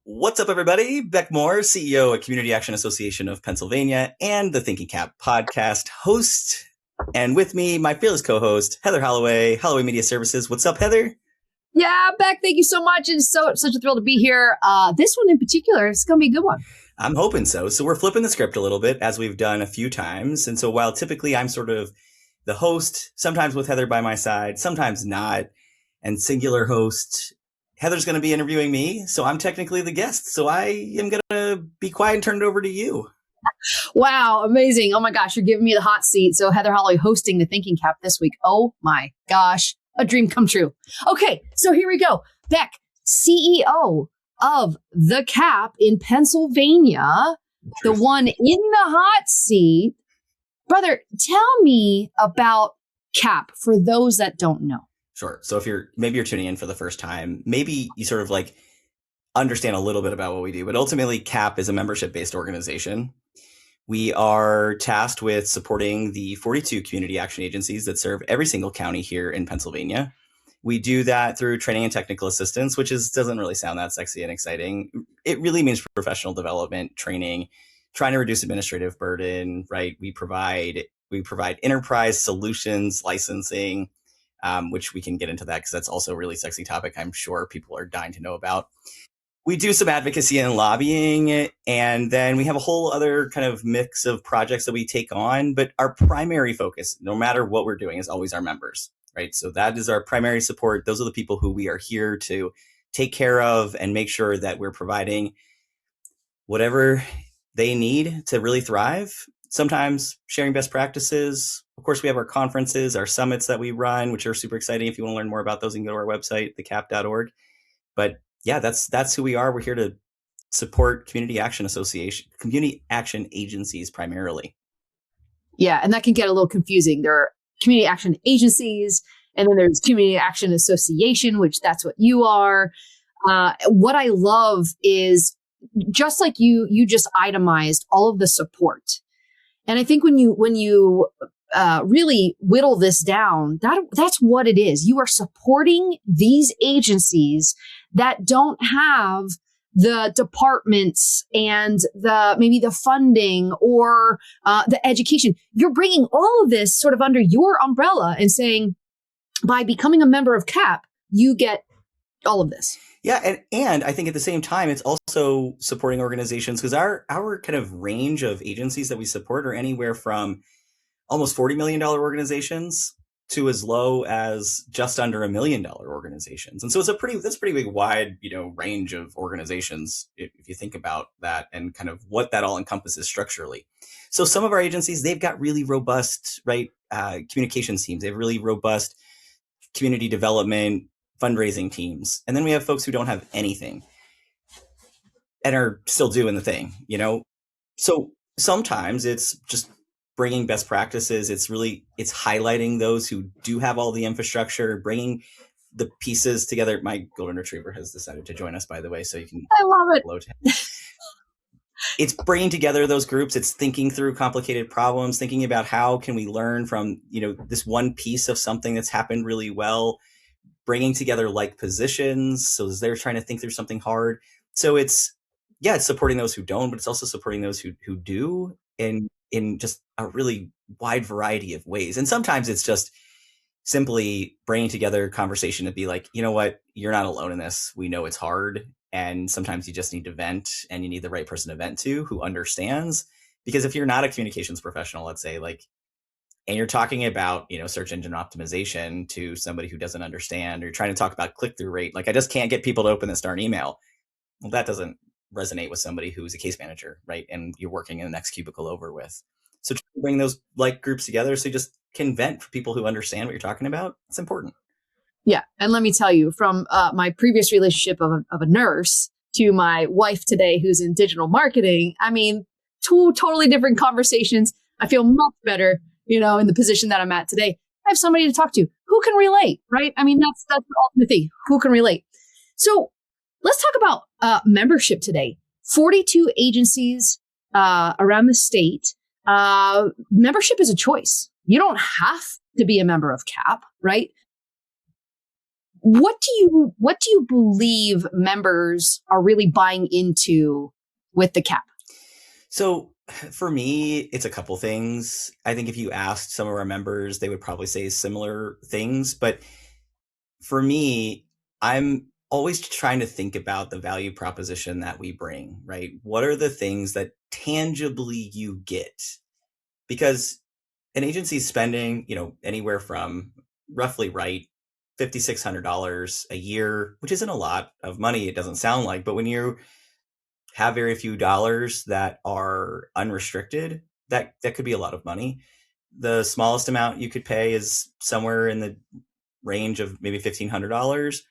What's up, everybody? Beck Moore, CEO at Community Action Association of Pennsylvania and the Thinking Cap podcast host. And with me, my fearless co-host, Heather Holloway, Holloway Media Services. What's up, Heather? Yeah, Beck, thank you so much. It's such a thrill to be here. This one in particular is going to be a good one. I'm hoping so. So we're flipping the script a little bit, as we've done a few times. And so while typically I'm sort of the host, sometimes with Heather by my side, sometimes not, and singular host, Heather's going to be interviewing me, so I'm technically the guest. So I am going to be quiet and turn it over to you. Wow, amazing. Oh my gosh, you're giving me the hot seat. So Heather Holloway hosting the Thinking Cap this week. Oh my gosh, a dream come true. Okay, so here we go. Beck, CEO of the CAAP in Pennsylvania, the one in the hot seat. Brother, tell me about CAAP for those that don't know. Sure. So if you're tuning in for the first time, maybe you sort of like understand a little bit about what we do, but ultimately CAAP is a membership-based organization. We are tasked with supporting the 42 community action agencies that serve every single county here in Pennsylvania. We do that through training and technical assistance, which doesn't really sound that sexy and exciting. It really means professional development, training, trying to reduce administrative burden, right? We provide enterprise solutions, licensing, which we can get into that because that's also a really sexy topic I'm sure people are dying to know about. We do some advocacy and lobbying, and then we have a whole other kind of mix of projects that we take on. But our primary focus, no matter what we're doing, is always our members, right? So that is our primary support. Those are the people who we are here to take care of and make sure that we're providing whatever they need to really thrive. Sometimes sharing best practices. Of course, we have our conferences, our summits that we run, which are super exciting. If you want to learn more about those, you can go to our website, thecaap.org. But yeah, that's who we are. We're here to support community action agencies primarily. Yeah, and that can get a little confusing. There are community action agencies, and then there's community action association, which that's what you are. What I love is just like you just itemized all of the support. And I think when you really whittle this down, that's what it is. You are supporting these agencies that don't have the departments and maybe the funding or the education. You're bringing all of this sort of under your umbrella and saying, by becoming a member of CAAP, you get all of this. Yeah, and I think at the same time, it's also supporting organizations because our kind of range of agencies that we support are anywhere from almost $40 million organizations to as low as just under $1 million organizations. And so that's a pretty big wide, range of organizations if you think about that and kind of what that all encompasses structurally. So some of our agencies, they've got really robust, communications teams. They have really robust community development, fundraising teams. And then we have folks who don't have anything and are still doing the thing, So sometimes it's just bringing best practices. It's highlighting those who do have all the infrastructure, bringing the pieces together. My golden retriever has decided to join us, by the way, so you can. I love it. It's bringing together those groups. It's thinking through complicated problems, thinking about how can we learn from, this one piece of something that's happened really well, bringing together like positions. So they're trying to think through something hard. So it's supporting those who don't, but it's also supporting those who do. And in just a really wide variety of ways. And sometimes it's just simply bringing together conversation to be like, you know what, you're not alone in this. We know it's hard. And sometimes you just need to vent and you need the right person to vent to who understands. Because if you're not a communications professional, let's say and you're talking about, search engine optimization to somebody who doesn't understand, or you're trying to talk about click-through rate, I just can't get people to open this darn email. Well, that doesn't resonate with somebody who's a case manager, right? And you're working in the next cubicle over with. So try to bring those groups together so you just can vent for people who understand what you're talking about. It's important. Yeah. And let me tell you, from my previous relationship of a nurse to my wife today, who's in digital marketing, two totally different conversations. I feel much better, in the position that I'm at today. I have somebody to talk to who can relate, right? That's the ultimate thing. Who can relate? So let's talk about membership today. 42 agencies around the state. Membership is a choice. You don't have to be a member of CAAP, right? what do you believe members are really buying into with the CAAP? So for me, it's a couple things. I think if you asked some of our members, they would probably say similar things. But for me, I'm always trying to think about the value proposition that we bring, right? What are the things that tangibly you get? Because an agency's spending, anywhere from roughly $5,600 a year, which isn't a lot of money. It doesn't sound like, but when you have very few dollars that are unrestricted, that could be a lot of money. The smallest amount you could pay is somewhere in the range of maybe $1,500.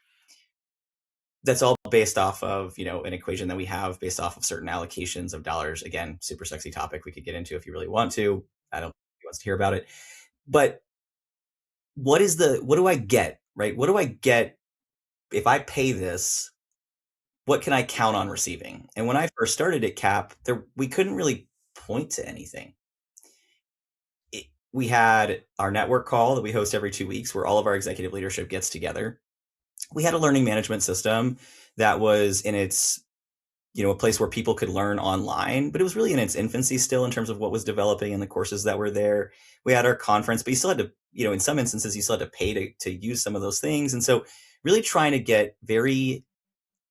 That's all based off of, an equation that we have based off of certain allocations of dollars. Again, super sexy topic we could get into if you really want to. I don't think he wants to hear about it. But what do I get, right? What do I get if I pay this? What can I count on receiving? And when I first started at CAAP, we couldn't really point to anything. We had our network call that we host every 2 weeks where all of our executive leadership gets together. We had a learning management system that was in its, a place where people could learn online, but it was really in its infancy still in terms of what was developing and the courses that were there. We had our conference, but you still had to, in some instances, you still had to pay to use some of those things. And so really trying to get very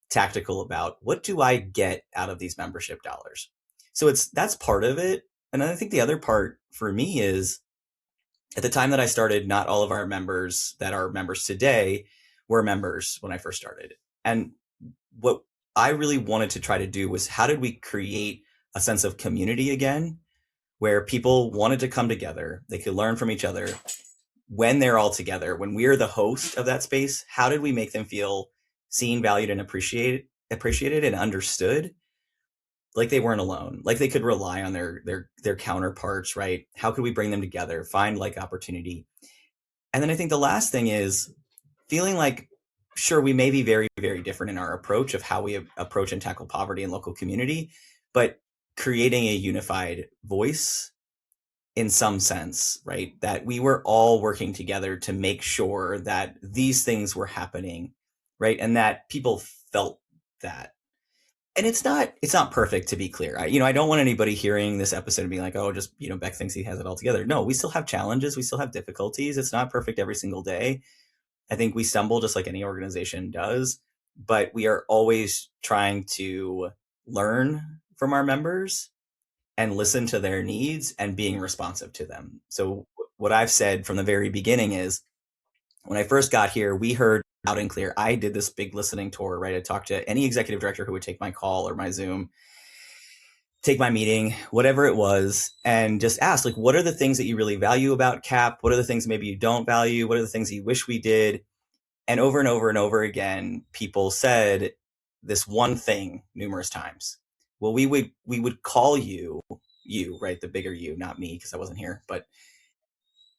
tactical about what do I get out of these membership dollars. So that's part of it. And I think the other part for me is at the time that I started, not all of our members that are members today were members when I first started. And what I really wanted to try to do was how did we create a sense of community again, where people wanted to come together, they could learn from each other when they're all together, when we're the host of that space. How did we make them feel seen, valued, and appreciated and understood, like they weren't alone, like they could rely on their counterparts, right? How could we bring them together, find like opportunity? And then I think the last thing is feeling like, sure, we may be very, very different in our approach of how we approach and tackle poverty in local community, but creating a unified voice in some sense, right? That we were all working together to make sure that these things were happening, right? And that people felt that. And it's not perfect, to be clear. I don't want anybody hearing this episode and being like, oh, just, Beck thinks he has it all together. No, we still have challenges. We still have difficulties. It's not perfect every single day. I think we stumble just like any organization does, but we are always trying to learn from our members and listen to their needs and being responsive to them. So what I've said from the very beginning is when I first got here, we heard loud and clear. I did this big listening tour, right? I talked to any executive director who would take my call or my Zoom, take my meeting, whatever it was, and just ask, like, what are the things that you really value about CAAP? What are the things maybe you don't value? What are the things you wish we did? And over and over and over again, people said this one thing numerous times. Well, we would call you, right? The bigger you, not me, because I wasn't here,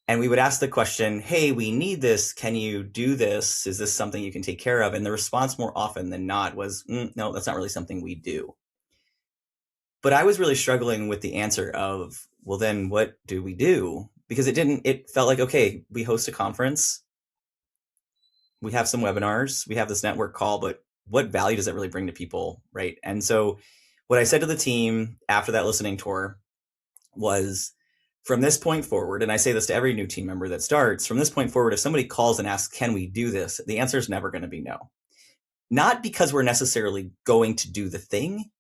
and we would ask the question, hey, we need this. Can you do this? Is this something you can take care of? And the response more often than not was, no, that's not really something we do. But I was really struggling with the answer of, well, then what do we do? Because it felt like, okay, we host a conference. We have some webinars. We have this network call, but what value does that really bring to people, right? And so what I said to the team after that listening tour was, from this point forward, and I say this to every new team member that starts, from this point forward, if somebody calls and asks, can we do this? The answer is never going to be no. Not because we're necessarily going to do the thing,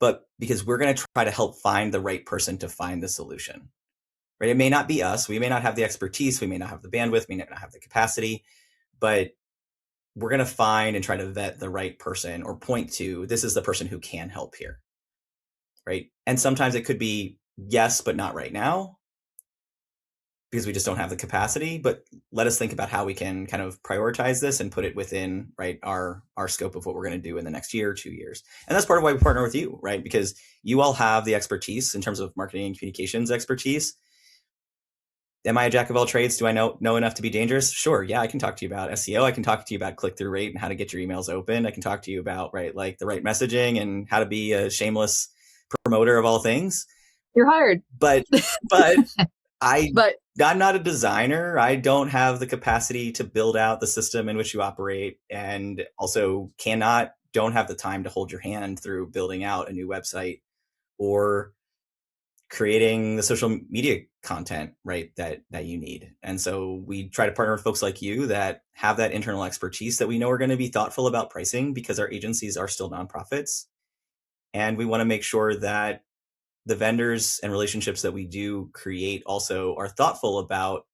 but because we're going to try to help find the right person to find the solution, right? It may not be us. We may not have the expertise. We may not have the bandwidth. We may not have the capacity, but we're going to find and try to vet the right person or point to, this is the person who can help here, right? And sometimes it could be yes, but not right now, because we just don't have the capacity. But let us think about how we can kind of prioritize this and put it within, right, our scope of what we're going to do in the next year or 2 years. And that's part of why we partner with you, right? Because you all have the expertise in terms of marketing and communications expertise. Am I a jack of all trades? Do I know enough to be dangerous? Sure. Yeah, I can talk to you about SEO. I can talk to you about click-through rate and how to get your emails open. I can talk to you about, right, like the right messaging and how to be a shameless promoter of all things. You're hired. But I'm not a designer. I don't have the capacity to build out the system in which you operate, and also don't have the time to hold your hand through building out a new website or creating the social media content, right, that you need. And so we try to partner with folks like you that have that internal expertise that we know are going to be thoughtful about pricing, because our agencies are still nonprofits. And we want to make sure that the vendors and relationships that we do create also are thoughtful about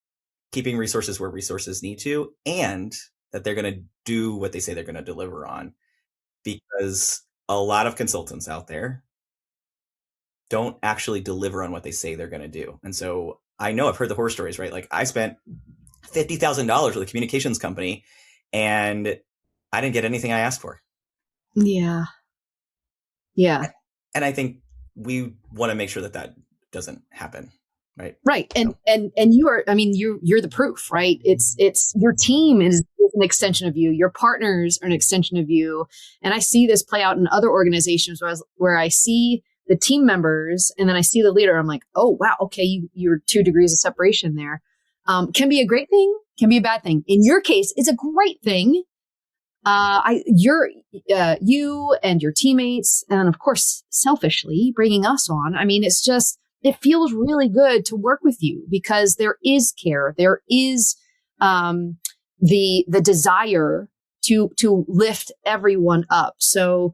keeping resources where resources need to, and that they're going to do what they say they're going to deliver on. Because a lot of consultants out there don't actually deliver on what they say they're going to do. And so I know I've heard the horror stories, right? Like, I spent $50,000 with a communications company and I didn't get anything I asked for. Yeah. Yeah. And I think we want to make sure that that doesn't happen. Right. Right. And you are, I mean, you're the proof, right? It's your team is an extension of you. Your partners are an extension of you. And I see this play out in other organizations where I see the team members and then I see the leader. I'm like, oh, wow. Okay. You're 2 degrees of separation there. Can be a great thing, can be a bad thing. In your case, it's a great thing. You and your teammates, and of course, selfishly bringing us on. I mean, it feels really good to work with you because there is care. There is, the desire to lift everyone up. So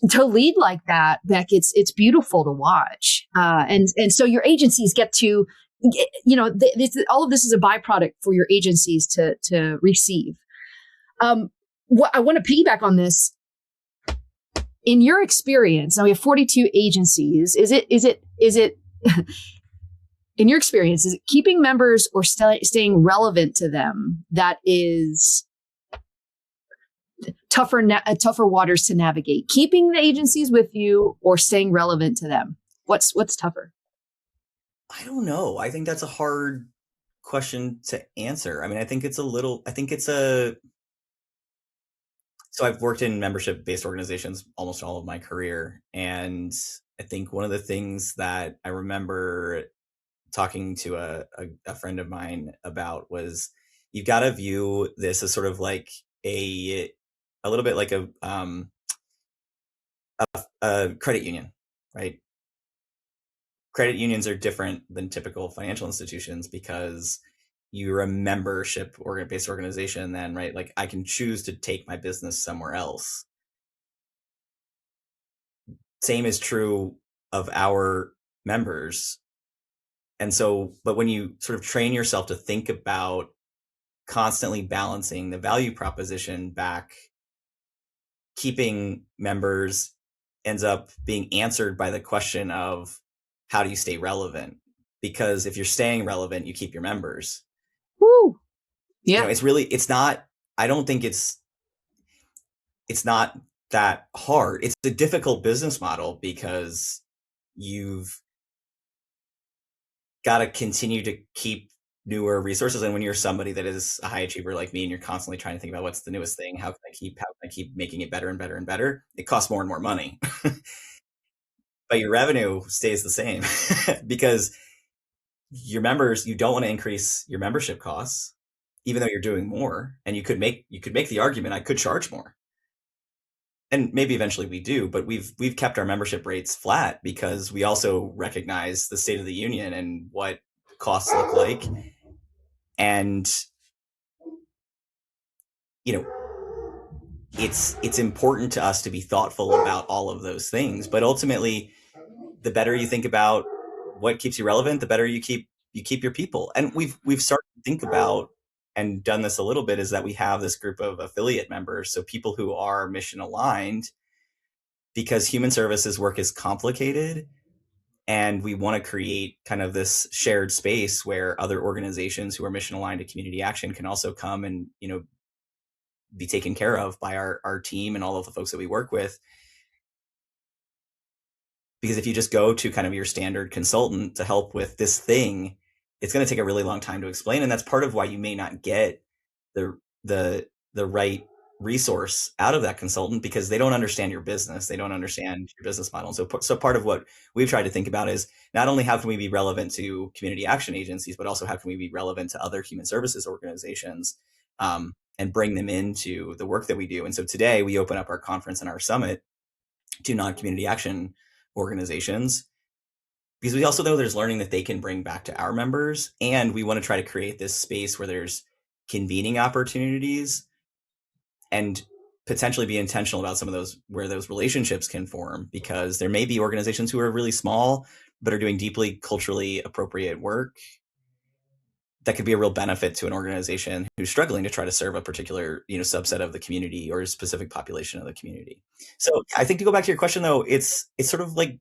to lead like that, Beck, it's beautiful to watch. And so your agencies get to, all of this is a byproduct for your agencies to receive. What I want to piggyback on this. In your experience, now we have 42 agencies. Is it in your experience, is it keeping members or staying relevant to them that is tougher waters to navigate? Keeping the agencies with you or staying relevant to them? What's tougher? I don't know. I think that's a hard question to answer. I mean, so I've worked in membership-based organizations almost all of my career. And I think one of the things that I remember talking to a friend of mine about was, you've got to view this as sort of like a little bit like a credit union, right? Credit unions are different than typical financial institutions because you're a membership based organization then, right? Like, I can choose to take my business somewhere else. Same is true of our members. And so, but when you sort of train yourself to think about constantly balancing the value proposition back, keeping members ends up being answered by the question of, how do you stay relevant? Because if you're staying relevant, you keep your members. Woo. Yeah. I don't think it's not that hard. It's a difficult business model because you've got to continue to keep newer resources. And when you're somebody that is a high achiever like me, and you're constantly trying to think about what's the newest thing, how can I keep making it better and better and better, it costs more and more money. But your revenue stays the same because your members, you don't want to increase your membership costs, even though you're doing more. And you could make the argument, I could charge more. And maybe eventually we do, but we've kept our membership rates flat because we also recognize the state of the union and what costs look like. And, it's important to us to be thoughtful about all of those things. But ultimately, the better you think about what keeps you relevant, the better you keep your people. And we've started to think about and done this a little bit, is that we have this group of affiliate members, so people who are mission aligned, because human services work is complicated, and we want to create kind of this shared space where other organizations who are mission aligned to community action can also come and be taken care of by our team and all of the folks that we work with. Because if you just go to kind of your standard consultant to help with this thing, it's going to take a really long time to explain. And that's part of why you may not get the right resource out of that consultant because they don't understand your business. They don't understand your business model. So part of what we've tried to think about is not only how can we be relevant to community action agencies, but also how can we be relevant to other human services organizations, and bring them into the work that we do. And so today we open up our conference and our summit to non-community action organizations, because we also know there's learning that they can bring back to our members. And we want to try to create this space where there's convening opportunities and potentially be intentional about some of those, where those relationships can form, because there may be organizations who are really small, but are doing deeply culturally appropriate work that could be a real benefit to an organization who's struggling to try to serve a particular, subset of the community or a specific population of the community. So I think, to go back to your question though, it's sort of like,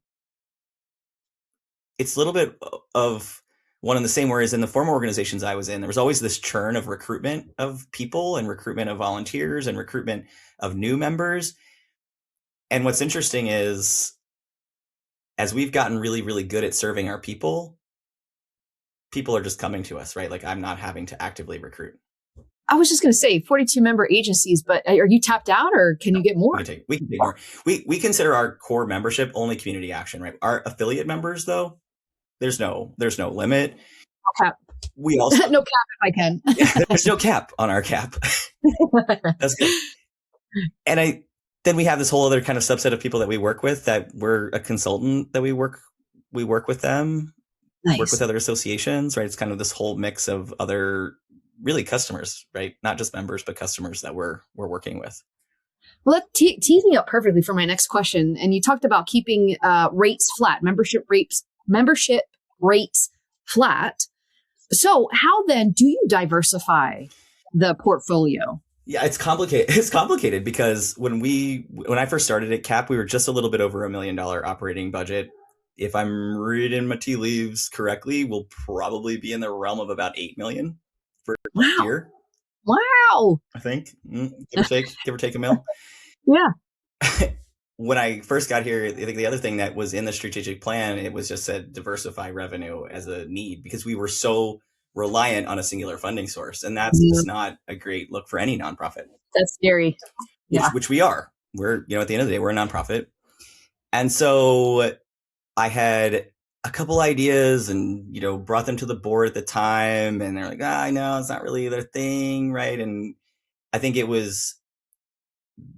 it's a little bit of one and the same, whereas in the former organizations I was in, there was always this churn of recruitment of people and recruitment of volunteers and recruitment of new members. And what's interesting is, as we've gotten really, really good at serving our people are just coming to us, right? Like, I'm not having to actively recruit. I was just going to say 42 member agencies, but are you tapped out, or can you get more? We can take more. We consider our core membership only community action, right? Our affiliate members, though, there's no limit. No cap. We also no cap if I can. Yeah, there's no cap on our cap. That's good. And then we have this whole other kind of subset of people that we work with, that we're a consultant, that we work with them. Nice. Work with other associations, right? It's kind of this whole mix of other really customers, right? Not just members, but customers that we're working with. Well, that tees me up perfectly for my next question. And you talked about keeping rates flat, membership rates flat. So how then do you diversify the portfolio? Yeah, it's complicated. It's complicated because when I first started at CAAP, we were just a little bit over $1 million operating budget. If I'm reading my tea leaves correctly, we'll probably be in the realm of about 8 million for next year. Wow. I think, give or take $1 million. Yeah. When I first got here, I think the other thing that was in the strategic plan, it was just said diversify revenue as a need, because we were so reliant on a singular funding source. And that's just not a great look for any nonprofit. That's scary. Which we are. We're, at the end of the day, we're a nonprofit. And so I had a couple ideas and, brought them to the board at the time, and they're like, I know it's not really their thing. Right. And I think it was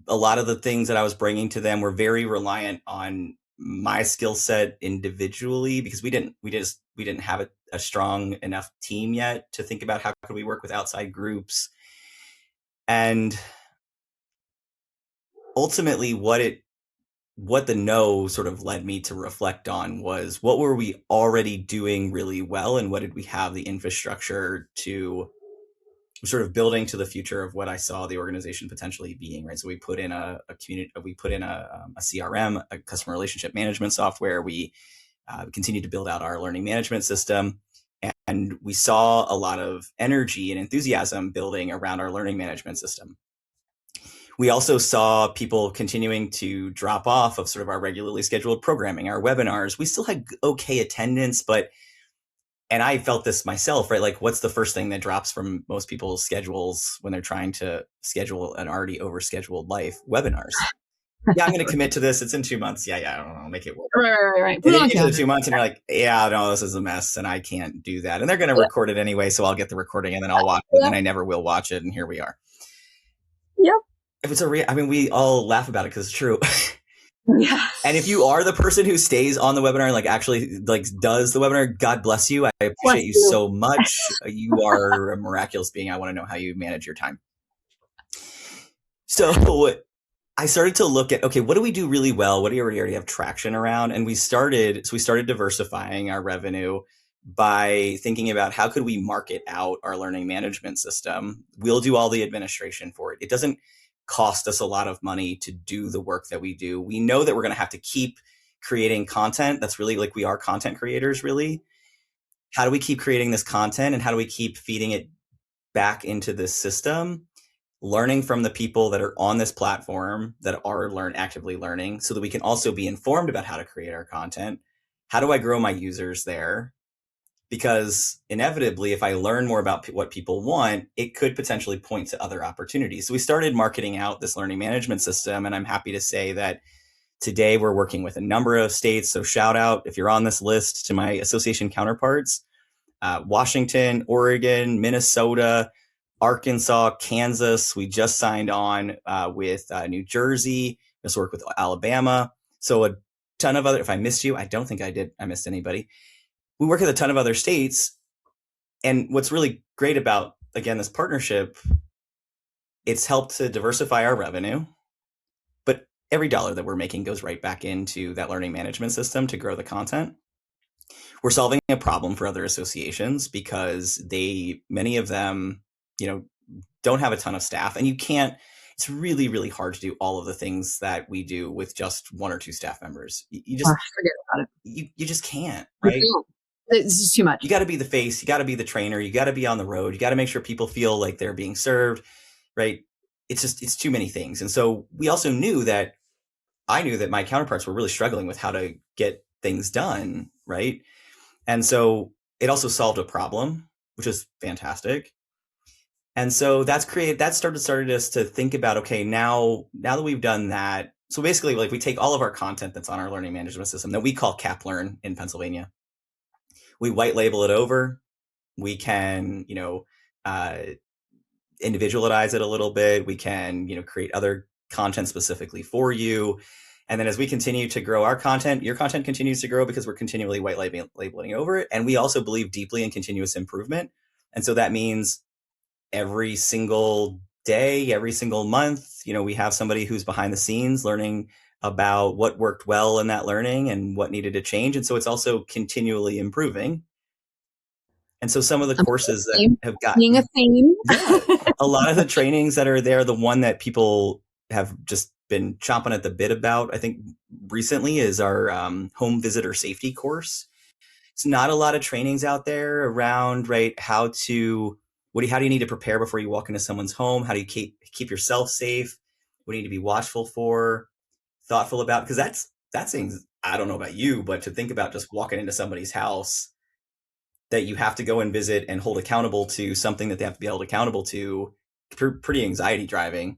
a lot of the things that I was bringing to them were very reliant on my skill set individually, because we didn't have a strong enough team yet to think about how could we work with outside groups. And ultimately what the no sort of led me to reflect on was, what were we already doing really well, and what did we have the infrastructure to sort of building to the future of what I saw the organization potentially being, right? So we put in a CRM, a customer relationship management software. We continued to build out our learning management system, and we saw a lot of energy and enthusiasm building around our learning management system. We also saw people continuing to drop off of sort of our regularly scheduled programming, our webinars. We still had okay attendance, and I felt this myself, right? Like, what's the first thing that drops from most people's schedules when they're trying to schedule an already overscheduled life? Webinars. Yeah, I'm going to commit to this. It's in 2 months. Yeah, I don't know, make it work. Right. And then you get to the 2 months and you're like, yeah, no, this is a mess and I can't do that. And they're going to record it anyway, so I'll get the recording and then I'll watch it, and I never will watch it. And here we are. Yep. If it's we all laugh about it because it's true. Yeah. And if you are the person who stays on the webinar, like actually like does the webinar, God bless you. I appreciate you so much. You are a miraculous being. I want to know how you manage your time. So I started to look at, okay, what do we do really well? What do we already have traction around? And we started diversifying our revenue by thinking about how could we market out our learning management system. We'll do all the administration for it. It doesn't cost us a lot of money to do the work that we do. We know that we're going to have to keep creating content. That's really like, we are content creators, really. How do we keep creating this content, and how do we keep feeding it back into this system, learning from the people that are on this platform that are actively learning, so that we can also be informed about how to create our content? How do I grow my users there? because inevitably, if I learn more about what people want, it could potentially point to other opportunities. So we started marketing out this learning management system, and I'm happy to say that today we're working with a number of states. So shout out, if you're on this list, to my association counterparts: Washington, Oregon, Minnesota, Arkansas, Kansas. We just signed on with New Jersey. Just work with Alabama. So a ton of other, if I missed you, I don't think I did. I missed anybody. We work with a ton of other states. And what's really great about, again, this partnership, it's helped to diversify our revenue, but every dollar that we're making goes right back into that learning management system to grow the content. We're solving a problem for other associations because many of them, don't have a ton of staff, and it's really, really hard to do all of the things that we do with just one or two staff members. You just forget about it. You just can't, right? This is too much. You got to be the face, you got to be the trainer, you got to be on the road, you got to make sure people feel like they're being served, right? It's too many things. And so we also I knew that my counterparts were really struggling with how to get things done, right? And so it also solved a problem, which is fantastic. And so that started us to think about, okay, now that we've done that, so basically, like, we take all of our content that's on our learning management system that we call CAAP Learn in Pennsylvania. We white label it over. We can, individualize it a little bit. We can, create other content specifically for you. And then as we continue to grow our content, your content continues to grow because we're continually white labeling over it. And we also believe deeply in continuous improvement. And so that means every single day, every single month, we have somebody who's behind the scenes learning about what worked well in that learning and what needed to change. And so it's also continually improving. And so some of the courses that have gotten a theme. A lot of the trainings that are there, the one that people have just been chomping at the bit about, I think recently, is our home visitor safety course. It's not a lot of trainings out there around, right? How do you need to prepare before you walk into someone's home? How do you keep yourself safe? What do you need to be watchful for, thoughtful about? Because that's things, I don't know about you, but to think about just walking into somebody's house that you have to go and visit and hold accountable to something that they have to be held accountable to, pretty anxiety driving.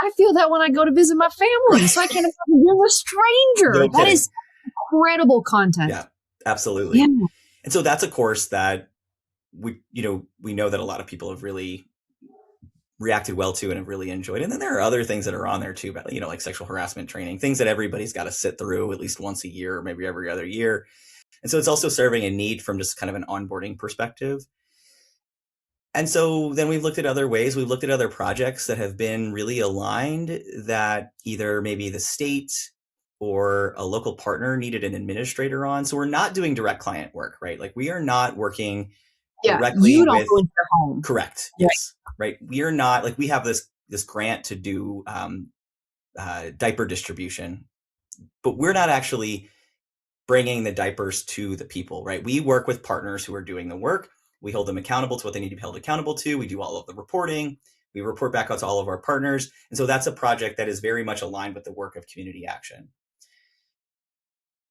I feel that when I go to visit my family, so I can't imagine you're a stranger. No that is incredible content. Yeah, absolutely. Yeah. And so that's a course that we know that a lot of people have really reacted well to and have really enjoyed. And then there are other things that are on there too, about, like sexual harassment training, things that everybody's got to sit through at least once a year, or maybe every other year. And so it's also serving a need from just kind of an onboarding perspective. And so then we've looked at other ways. We've looked at other projects that have been really aligned, that either maybe the state or a local partner needed an administrator on. So we're not doing direct client work, right? Like, we are not working directly you don't with, go into their home. Correct. Yes. Right. We are not, like, we have this grant to do diaper distribution, but we're not actually bringing the diapers to the people, right? We work with partners who are doing the work. We hold them accountable to what they need to be held accountable to. We do all of the reporting. We report back out to all of our partners. And so that's a project that is very much aligned with the work of community action.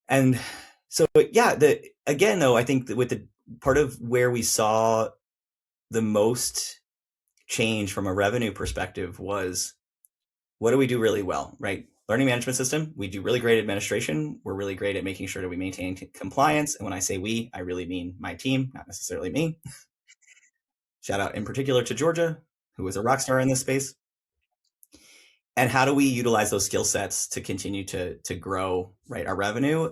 And so, yeah, again, though, I think that with the part of where we saw the most change from a revenue perspective was, what do we do really well, right? Learning management system, we do really great administration. We're really great at making sure that we maintain compliance. And when I say we, I really mean my team, not necessarily me. Shout out in particular to Georgia, who is a rock star in this space. And how do we utilize those skill sets to continue to grow, right, our revenue,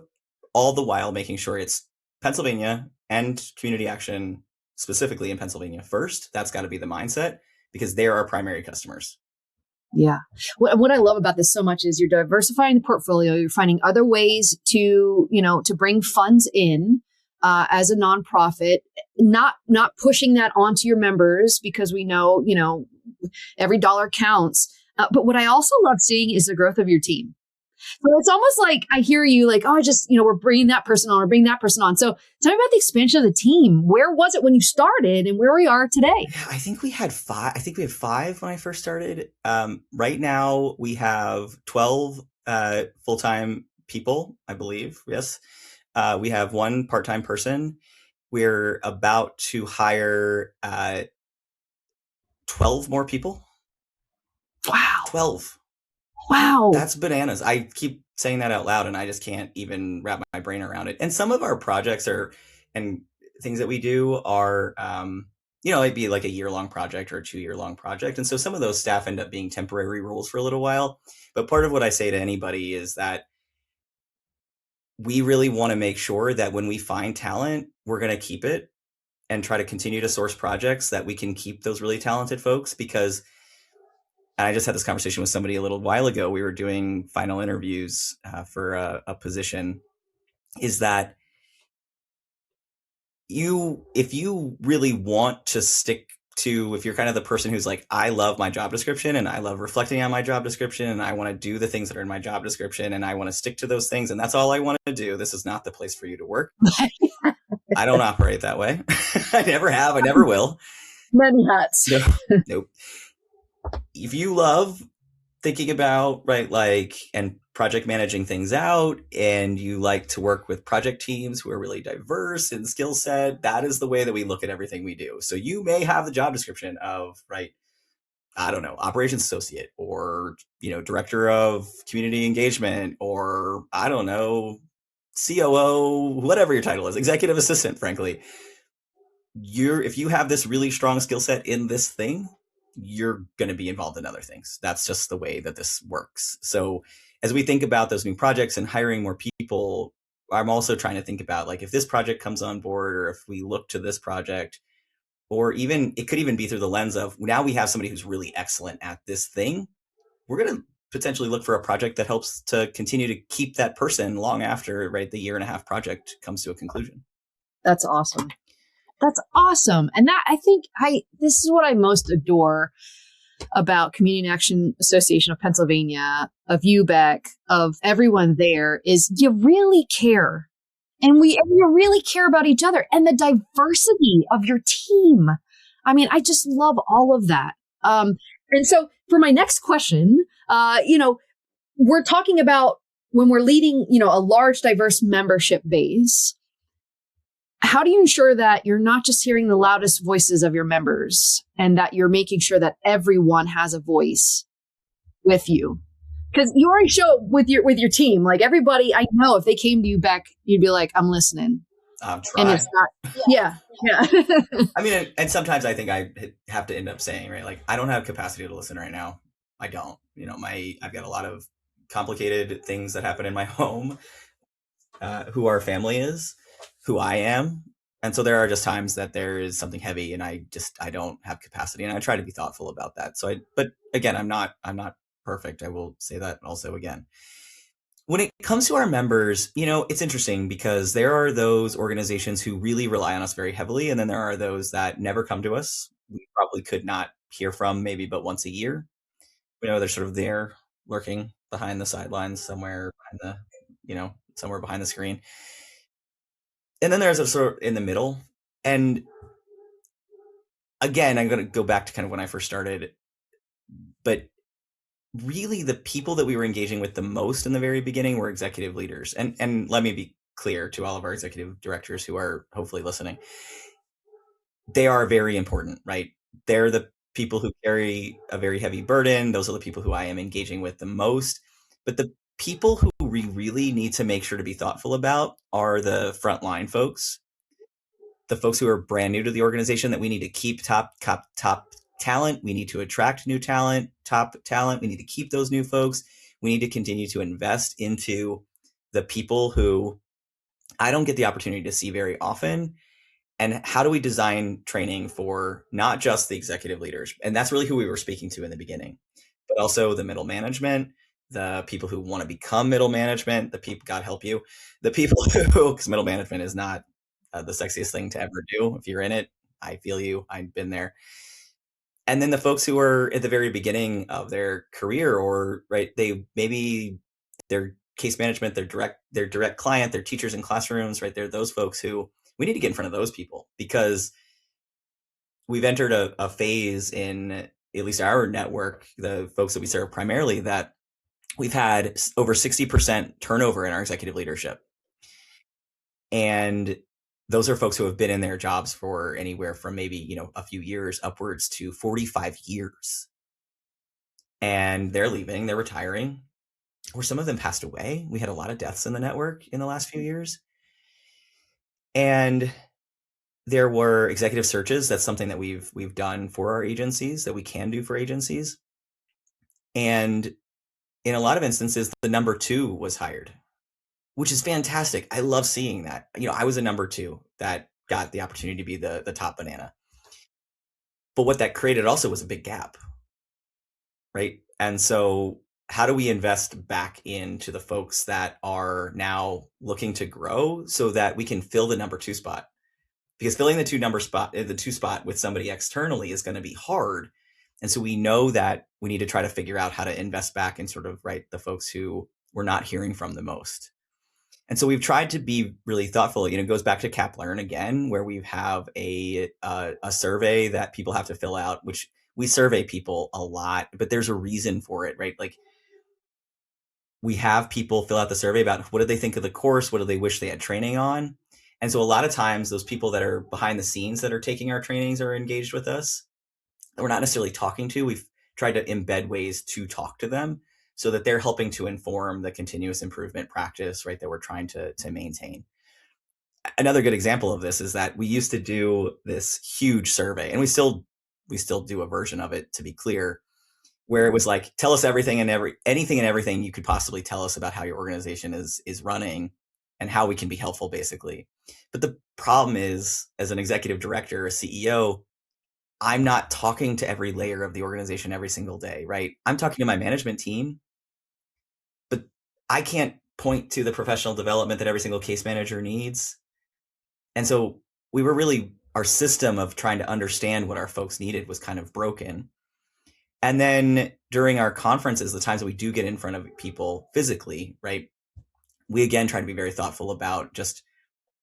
all the while making sure it's Pennsylvania and community action, specifically in Pennsylvania first. That's got to be the mindset, because they're our primary customers. Yeah. What I love about this so much is you're diversifying the portfolio. You're finding other ways to bring funds in as a nonprofit, not pushing that onto your members, because we know, every dollar counts. But what I also love seeing is the growth of your team. So it's almost like I hear you like, oh, we're bringing that person on or bringing that person on. So tell me about the expansion of the team. Where was it when you started and where we are today? I think we had five. I think we had five when I first started. Right now we have 12 full-time people, I believe. Yes. We have one part-time person. we're about to hire 12 more people. Wow. 12. Wow. That's bananas. I keep saying that out loud and I just can't even wrap my brain around it. And some of our projects and things that we do are, it'd be like a year-long project or a 2-year-long project. And so some of those staff end up being temporary roles for a little while. But part of what I say to anybody is that we really want to make sure that when we find talent, we're going to keep it and try to continue to source projects that we can keep those really talented folks. Because and I just had this conversation with somebody a little while ago. We were doing final interviews for a position. Is that if you really want to stick to, if you're kind of the person who's like, I love my job description and I love reflecting on my job description and I want to do the things that are in my job description and I want to stick to those things and that's all I want to do, this is not the place for you to work. I don't operate that way. I never have. I never will. Many hats. Nope. If you love thinking about, right, like, and project managing things out, and you like to work with project teams who are really diverse in skill set, that is the way that we look at everything we do. So you may have the job description of, right, I don't know, operations associate or, director of community engagement or, I don't know, COO, whatever your title is, executive assistant, frankly. If you have this really strong skill set in this thing, you're going to be involved in other things. That's just the way that this works. So as we think about those new projects and hiring more people, I'm also trying to think about, like, if this project comes on board or if we look to this project, or even it could even be through the lens of now we have somebody who's really excellent at this thing. We're going to potentially look for a project that helps to continue to keep that person long after, right, the 1.5-year project comes to a conclusion. That's awesome. That's awesome. And that, I think this is what I most adore about Community Action Association of Pennsylvania, of you, Beck, of everyone there, is you really care. And you really care about each other and the diversity of your team. I mean, I just love all of that. And so for my next question, we're talking about when we're leading, a large, diverse membership base, how do you ensure that you're not just hearing the loudest voices of your members and that you're making sure that everyone has a voice with you? Because you already show with your team, like everybody, I know if they came to you, Beck, you'd be like, I'm listening. And it's not, yeah. I mean, and sometimes I think I have to end up saying, right, like, I don't have capacity to listen right now. I don't, I've got a lot of complicated things that happen in my home, who our family is, who I am. And so there are just times that there is something heavy and I don't have capacity, and I try to be thoughtful about that. But again, I'm not perfect. I will say that also again. When it comes to our members, it's interesting because there are those organizations who really rely on us very heavily. And then there are those that never come to us. We probably could not hear from maybe but once a year. They're sort of there lurking behind the sidelines somewhere somewhere behind the screen. And then there's a sort of in the middle. And again, I'm going to go back to kind of when I first started, but really the people that we were engaging with the most in the very beginning were executive leaders. And let me be clear to all of our executive directors who are hopefully listening. They are very important, right? They're the people who carry a very heavy burden. Those are the people who I am engaging with the most. But the people who we really need to make sure to be thoughtful about are the frontline folks, the folks who are brand new to the organization that we need to keep top talent. We need to attract new talent, top talent. We need to keep those new folks. We need to continue to invest into the people who I don't get the opportunity to see very often. And how do we design training for not just the executive leaders? And that's really who we were speaking to in the beginning, but also the middle management, the people who want to become middle management, the people, God help you, the people who, because middle management is not the sexiest thing to ever do. If you're in it, I feel you. I've been there. And then the folks who are at the very beginning of their career, or right, their case management, their direct client, their teachers in classrooms, right? They're those folks who we need to get in front of those people, because we've entered a phase in at least our network, the folks that we serve primarily, that we've had over 60% turnover in our executive leadership. And those are folks who have been in their jobs for anywhere from maybe, a few years upwards to 45 years. And they're leaving, they're retiring, or some of them passed away. We had a lot of deaths in the network in the last few years. And there were executive searches. That's something that we've done for our agencies, that we can do for agencies. And in a lot of instances, the number 2 was hired, which is fantastic. I love seeing that. I was a number 2 that got the opportunity to be the top banana. But what that created also was a big gap, right? And so how do we invest back into the folks that are now looking to grow so that we can fill the number 2 spot? Because filling the 2 spot with somebody externally is going to be hard. And so we know that we need to try to figure out how to invest back in sort of, right, the folks who we're not hearing from the most. And so we've tried to be really thoughtful. It goes back to CAAP Learn again, where we have a survey that people have to fill out, which we survey people a lot, but there's a reason for it, right? Like, we have people fill out the survey about what did they think of the course, what do they wish they had training on. And so a lot of times those people that are behind the scenes that are taking our trainings are engaged with us, that we're not necessarily talking to. We've tried to embed ways to talk to them so that they're helping to inform the continuous improvement practice, right, that we're trying to maintain. Another good example of this is that we used to do this huge survey, and we still do a version of it, to be clear, where it was like, tell us everything and anything and everything you could possibly tell us about how your organization is running and how we can be helpful, basically. But the problem is, as an executive director, a CEO, I'm not talking to every layer of the organization every single day, right? I'm talking to my management team, but I can't point to the professional development that every single case manager needs. And so our system of trying to understand what our folks needed was kind of broken. And then during our conferences, the times that we do get in front of people physically, right, we again try to be very thoughtful about just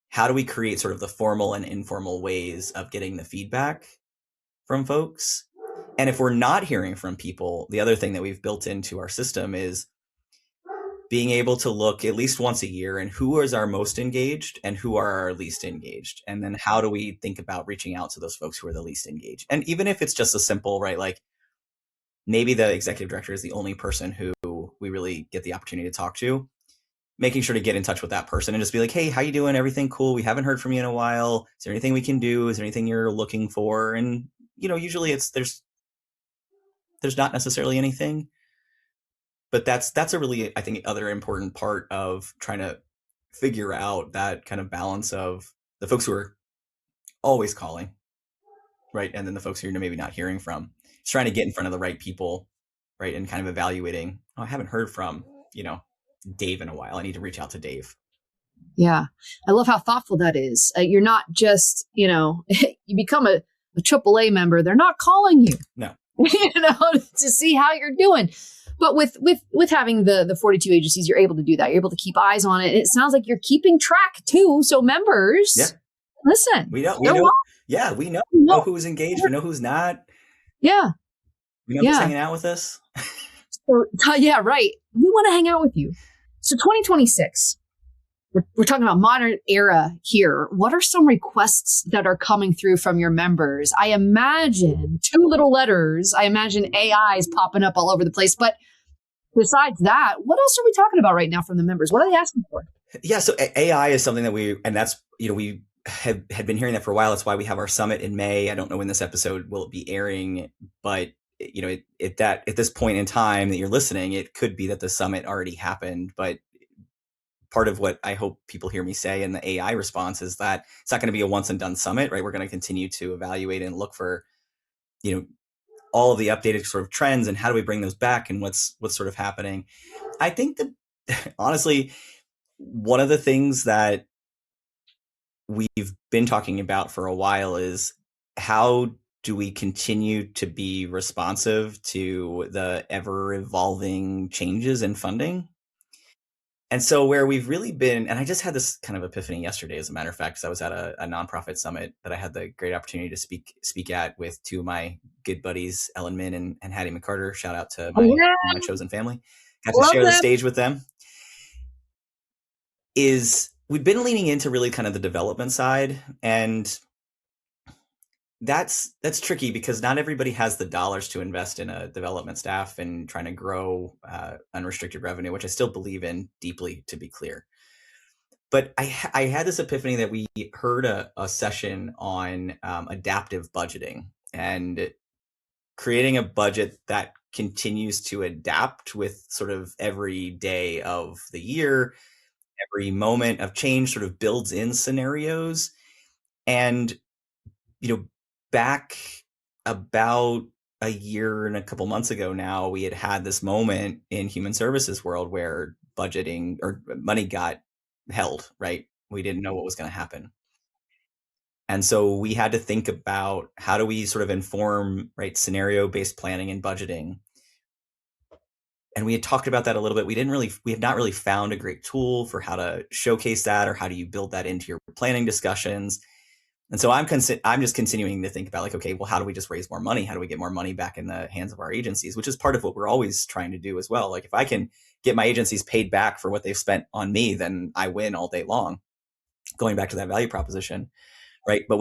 how do we create sort of the formal and informal ways of getting the feedback from folks. And if we're not hearing from people, the other thing that we've built into our system is being able to look at least once a year and who is our most engaged and who are our least engaged. And then how do we think about reaching out to those folks who are the least engaged? And even if it's just a simple, right, like maybe the executive director is the only person who we really get the opportunity to talk to, making sure to get in touch with that person and just be like, hey, how you doing? Everything cool? We haven't heard from you in a while. Is there anything we can do? Is there anything you're looking for? And, usually there's not necessarily anything, but that's a really, I think, other important part of trying to figure out that kind of balance of the folks who are always calling, right? And then the folks who you're maybe not hearing from. Just trying to get in front of the right people, right? And kind of evaluating, I haven't heard from, Dave in a while. I need to reach out to Dave. Yeah. I love how thoughtful that is. You're not just, you become a AAA member. They're not calling you. No. To see how you're doing. But with having the 42 agencies, you're able to do that. You're able to keep eyes on it. And it sounds like you're keeping track too. So members, listen. We know. Yeah, we know who's engaged. We know who's not. Yeah. We know who's hanging out with us. So, yeah, right. We want to hang out with you. So 2026, we're talking about modern era here. What are some requests that are coming through from your members? I imagine 2 little letters. I imagine AI is popping up all over the place. But besides that, what else are we talking about right now from the members? What are they asking for? Yeah, so AI is something that we had been hearing that for a while. That's why we have our summit in May. I don't know when this episode will be airing, but at this point in time that you're listening, it could be that the summit already happened. But part of what I hope people hear me say in the AI response is that it's not going to be a once and done summit, right? We're going to continue to evaluate and look for, all of the updated sort of trends and how do we bring those back and what's sort of happening. I think that honestly, one of the things that we've been talking about for a while is how do we continue to be responsive to the ever evolving changes in funding? And so where we've really been, and I just had this kind of epiphany yesterday, as a matter of fact, because I was at a nonprofit summit that I had the great opportunity to speak at with 2 of my good buddies, Ellen Min and Hattie McCarter. Shout out to my chosen family. Got to share the stage with them. Is we've been leaning into really kind of the development side, and that's tricky because not everybody has the dollars to invest in a development staff and trying to grow unrestricted revenue, which I still believe in deeply, to be clear. But I had this epiphany that we heard a session on adaptive budgeting and creating a budget that continues to adapt with sort of every day of the year, every moment of change sort of builds in scenarios. And, back about a year and a couple months ago now, we had this moment in human services world where budgeting or money got held, right? We didn't know what was going to happen. And so we had to think about how do we sort of inform, right, scenario-based planning and budgeting. And we had talked about that a little bit. We have not really found a great tool for how to showcase that, or how do you build that into your planning discussions. And so I'm just continuing to think about like, okay, well, how do we just raise more money? How do we get more money back in the hands of our agencies, which is part of what we're always trying to do as well. Like if I can get my agencies paid back for what they've spent on me, then I win all day long, going back to that value proposition. Right. But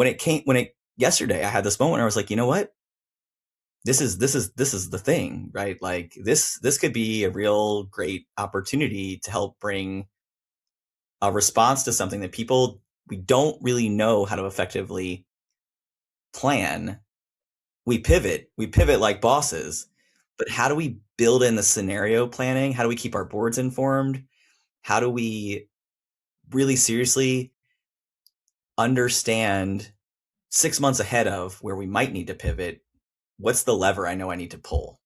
yesterday, I had this moment where I was like, you know what? This is the thing, right? Like this could be a real great opportunity to help bring a response to something that we don't really know how to effectively plan. We pivot like bosses, but how do we build in the scenario planning? How do we keep our boards informed? How do we really seriously understand 6 months ahead of where we might need to pivot? What's the lever I know I need to pull?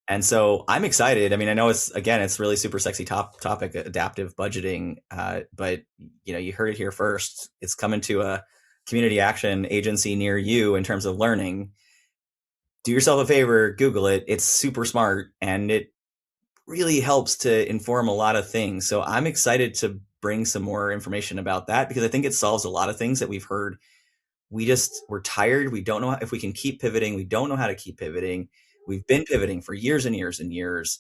And so I'm excited. I mean, I know it's really super sexy topic, adaptive budgeting. But you heard it here first. It's coming to a community action agency near you in terms of learning. Do yourself a favor, Google it. It's super smart and it really helps to inform a lot of things. So I'm excited to bring some more information about that because I think it solves a lot of things that we've heard. We're tired. We don't know if we can keep pivoting. We don't know how to keep pivoting. We've been pivoting for years and years and years.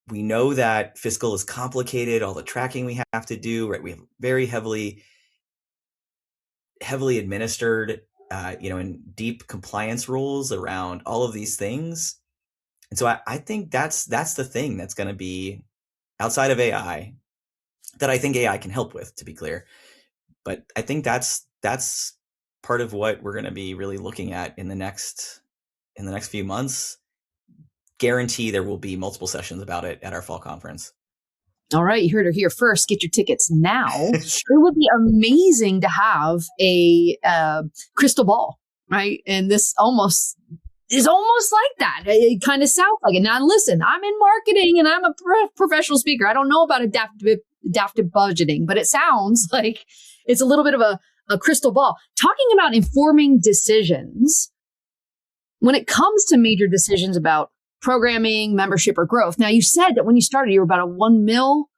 We know that fiscal is complicated, all the tracking we have to do, right? We have very heavily administered, in deep compliance rules around all of these things. And so I think that's the thing that's going to be outside of AI that I think AI can help with, to be clear. But I think that's part of what we're going to be really looking at in the next few months. Guarantee there will be multiple sessions about it at our fall conference. All right, you heard her here first. Get your tickets now. It would be amazing to have a crystal ball, right? And this is almost like that. It kind of sounds like it. Now, listen, I'm in marketing and I'm a professional speaker. I don't know about adaptive budgeting, but it sounds like it's a little bit of a crystal ball. Talking about informing decisions, when it comes to major decisions about programming, membership, or growth. Now, you said that when you started, you were about a 1 mil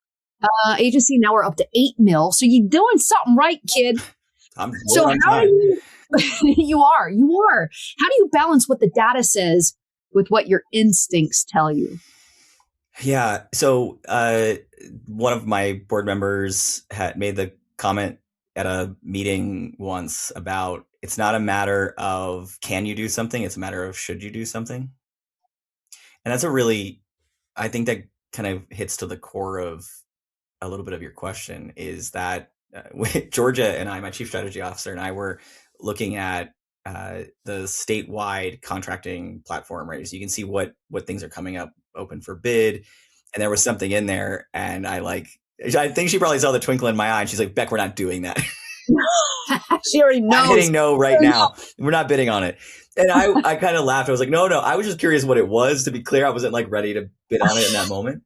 agency. Now we're up to 8 mil. So you're doing something right, kid. So how do you, you are. How do you balance what the data says with what your instincts tell you? Yeah. So one of my board members had made the comment at a meeting once about it's not a matter of can you do something, it's a matter of should you do something. And that's I think that kind of hits to the core of a little bit of your question is that Georgia and I, my chief strategy officer and I were looking at the statewide contracting platform, right? So you can see what things are coming up open for bid. And there was something in there. And I think she probably saw the twinkle in my eye and she's like, Beck, we're not doing that. She already knows. I'm hitting no right now. We're not bidding on it. And I kind of laughed. I was like, no. I was just curious what it was. To be clear, I wasn't like ready to bid on it in that moment.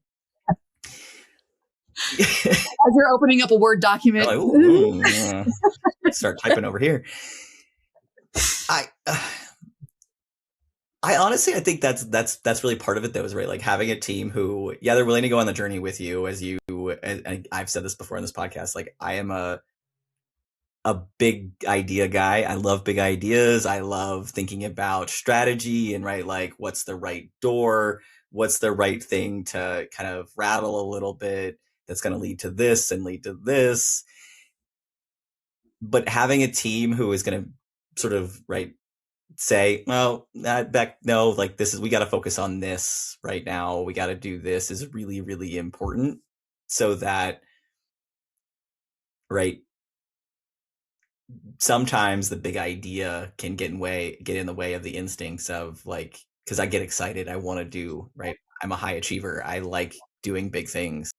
As you're opening up a Word document. Like, start typing over here. I honestly, I think that's really part of it though, is right. Like having a team who, they're willing to go on the journey with you and I've said this before in this podcast, like I am a big idea guy. I love big ideas. I love thinking about strategy and right, like what's the right door? What's the right thing to kind of rattle a little bit? that's going to lead to this and lead to this. But having a team who is going to sort of say, well, Beck, no, like this is, we got to focus on this right now. We got to do this is really, really important, so that, sometimes the big idea can get in the way of the instincts of like, because I get excited, I want to do, I'm a high achiever, I like doing big things.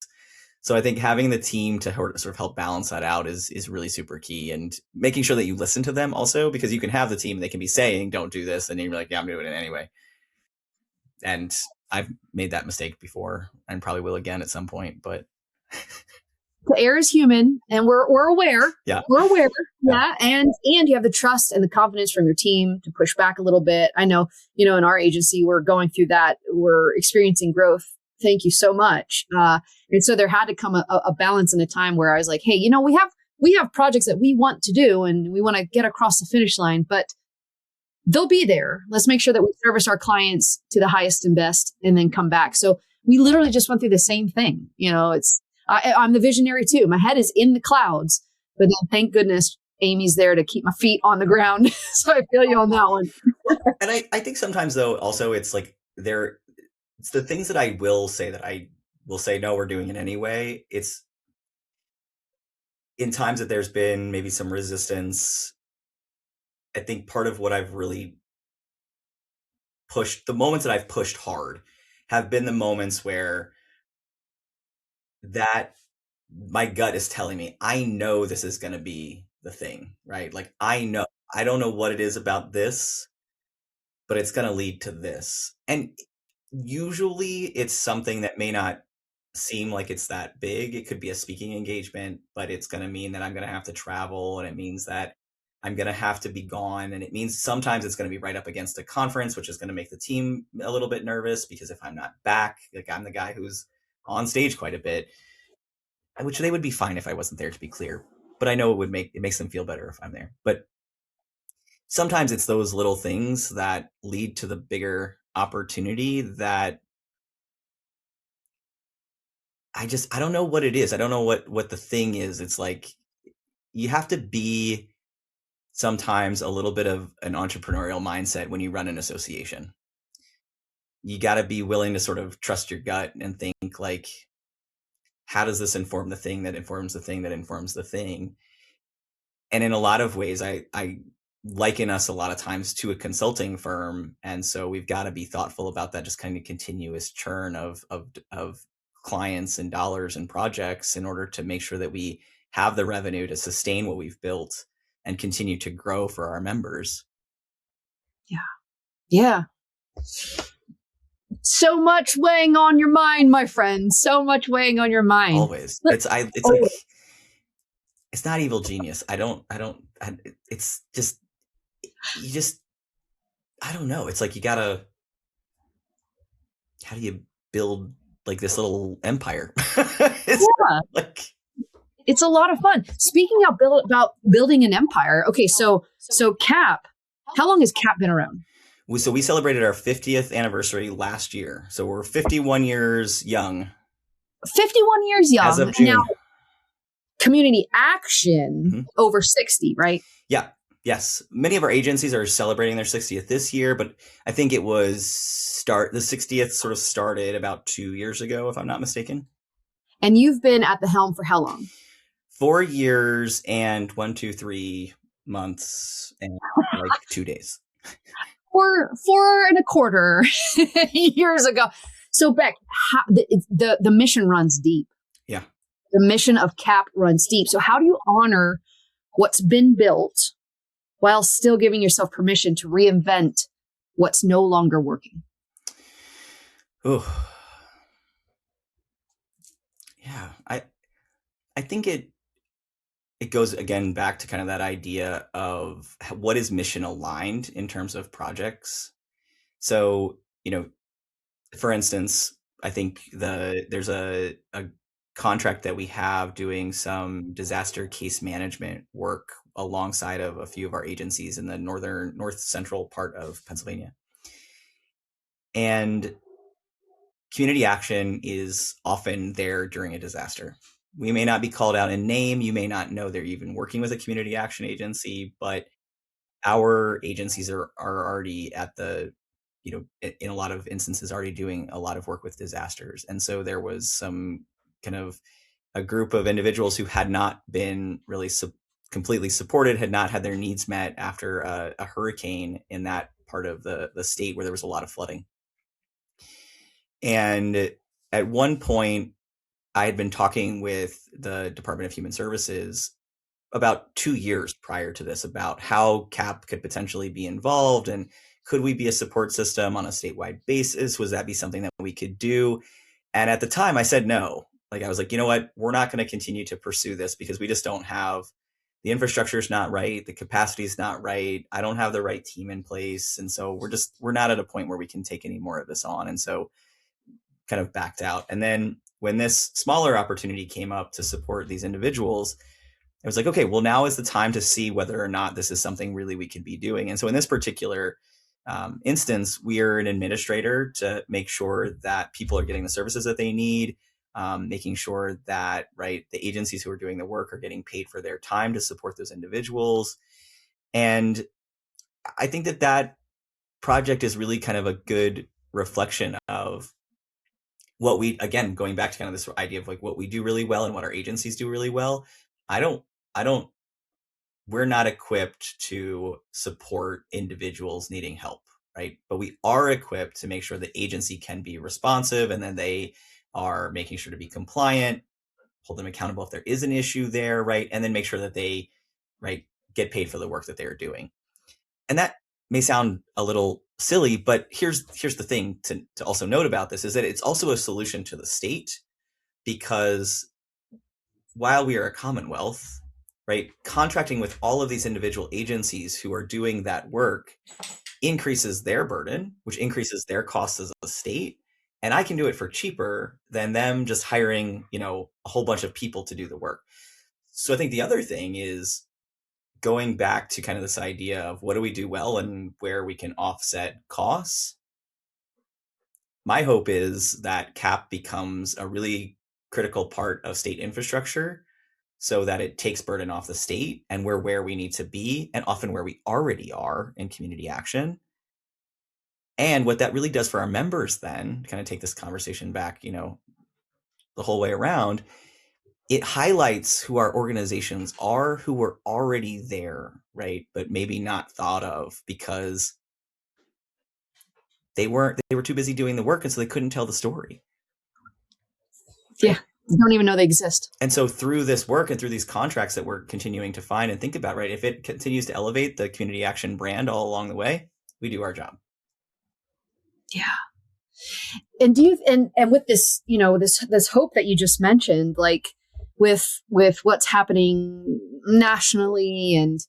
So I think having the team to sort of help balance that out is really super key, and making sure that you listen to them also, because you can have the team, they can be saying, don't do this, and you're like, yeah, I'm doing it anyway. And I've made that mistake before and probably will again at some point, but the air is human, and we're aware. Yeah. We're aware. Yeah. And you have the trust and the confidence from your team to push back a little bit. I know, in our agency, we're going through that. We're experiencing growth. Thank you so much. And so there had to come a balance in a time where I was like, hey, we have projects that we want to do and we want to get across the finish line, but they'll be there. Let's make sure that we service our clients to the highest and best and then come back. So we literally just went through the same thing. I'm the visionary too. My head is in the clouds, but then thank goodness Amy's there to keep my feet on the ground. So I feel you on that one. And I think sometimes though, also it's like it's the things that I will say that I will say, no, we're doing it anyway. It's in times that there's been maybe some resistance. I think part of what I've really pushed, the moments that I've pushed hard have been the moments where that my gut is telling me, I know this is going to be the thing, right? Like, I don't know what it is about this, but it's going to lead to this. And usually it's something that may not seem like it's that big. It could be a speaking engagement, but it's going to mean that I'm going to have to travel, and it means that I'm going to have to be gone. And it means sometimes it's going to be right up against a conference, which is going to make the team a little bit nervous, because if I'm not back, like I'm the guy who's on stage quite a bit, which they would be fine if I wasn't there, to be clear. But I know it makes them feel better if I'm there. But sometimes it's those little things that lead to the bigger opportunity that I don't know what it is. I don't know what the thing is. It's like, you have to be sometimes a little bit of an entrepreneurial mindset when you run an association. You got to be willing to sort of trust your gut and think like, how does this inform the thing that informs the thing that informs the thing? And in a lot of ways, I liken us a lot of times to a consulting firm. And so we've got to be thoughtful about that, just kind of continuous churn of clients and dollars and projects, in order to make sure that we have the revenue to sustain what we've built and continue to grow for our members. Yeah. Yeah. So much weighing on your mind, my friend. So much weighing on your mind. Always. It's like, it's not evil genius. It's just, I don't know. It's like, how do you build like this little empire? It's a lot of fun. Speaking about building an empire. Okay. So CAAP, how long has CAAP been around? So we celebrated our 50th anniversary last year. So we're 51 years young. 51 years young. As of June. Now, community action over 60, right? Yeah. Yes. Many of our agencies are celebrating their 60th this year, but I think it was the 60th sort of started about 2 years ago, if I'm not mistaken. And you've been at the helm for how long? 4 years and 3 months and like 2 days. 4 and a quarter years ago. So Beck, the mission runs deep. Yeah. The mission of CAAP runs deep. So how do you honor what's been built while still giving yourself permission to reinvent what's no longer working? Oh, yeah. I think it goes again back to kind of that idea of what is mission aligned in terms of projects. So, for instance, I think there's a contract that we have doing some disaster case management work alongside of a few of our agencies in the north central part of Pennsylvania. And community action is often there during a disaster. We may not be called out in name. You may not know they're even working with a community action agency, but our agencies are already at the, in a lot of instances, already doing a lot of work with disasters. And so there was some kind of a group of individuals who had not been really completely supported, had not had their needs met after a hurricane in that part of the state where there was a lot of flooding. And at one point, I had been talking with the Department of Human Services about 2 years prior to this about how CAAP could potentially be involved, and could we be a support system on a statewide basis? Was that be something that we could do? And at the time I said no. I was like, you know what? We're not going to continue to pursue this because we just don't have the infrastructure is not right. The capacity is not right. I don't have the right team in place. And so we're not at a point where we can take any more of this on. And so kind of backed out. And then when this smaller opportunity came up to support these individuals, I was like, okay, well, now is the time to see whether or not this is something really we could be doing. And so in this particular instance, we are an administrator to make sure that people are getting the services that they need, making sure that, right, the agencies who are doing the work are getting paid for their time to support those individuals. And I think that that project is really kind of a good reflection of what we, again, going back to kind of this idea of what we do really well and what our agencies do really well. I don't, we're not equipped to support individuals needing help, right? But we are equipped to make sure the agency can be responsive, and then they are making sure to be compliant, hold them accountable if there is an issue there, right? And then make sure that they, right, get paid for the work that they're doing. And that may sound a little silly, but here's the thing to also note about this is that it's also a solution to the state, because while we are a commonwealth, right, contracting with all of these individual agencies who are doing that work increases their burden, which increases their costs as a state. And I can do it for cheaper than them just hiring, a whole bunch of people to do the work. So I think the other thing is going back to kind of this idea of what do we do well and where we can offset costs. My hope is that CAAP becomes a really critical part of state infrastructure so that it takes burden off the state, and we're where we need to be, and often where we already are in community action. And what that really does for our members then, kind of take this conversation back, the whole way around, it highlights who our organizations are, who were already there, right? But maybe not thought of because they were too busy doing the work, and so they couldn't tell the story. Yeah. You don't even know they exist. And so through this work and through these contracts that we're continuing to find and think about, right, if it continues to elevate the community action brand all along the way, we do our job. Yeah. And do you, and with this, this hope that you just mentioned, with what's happening nationally, and,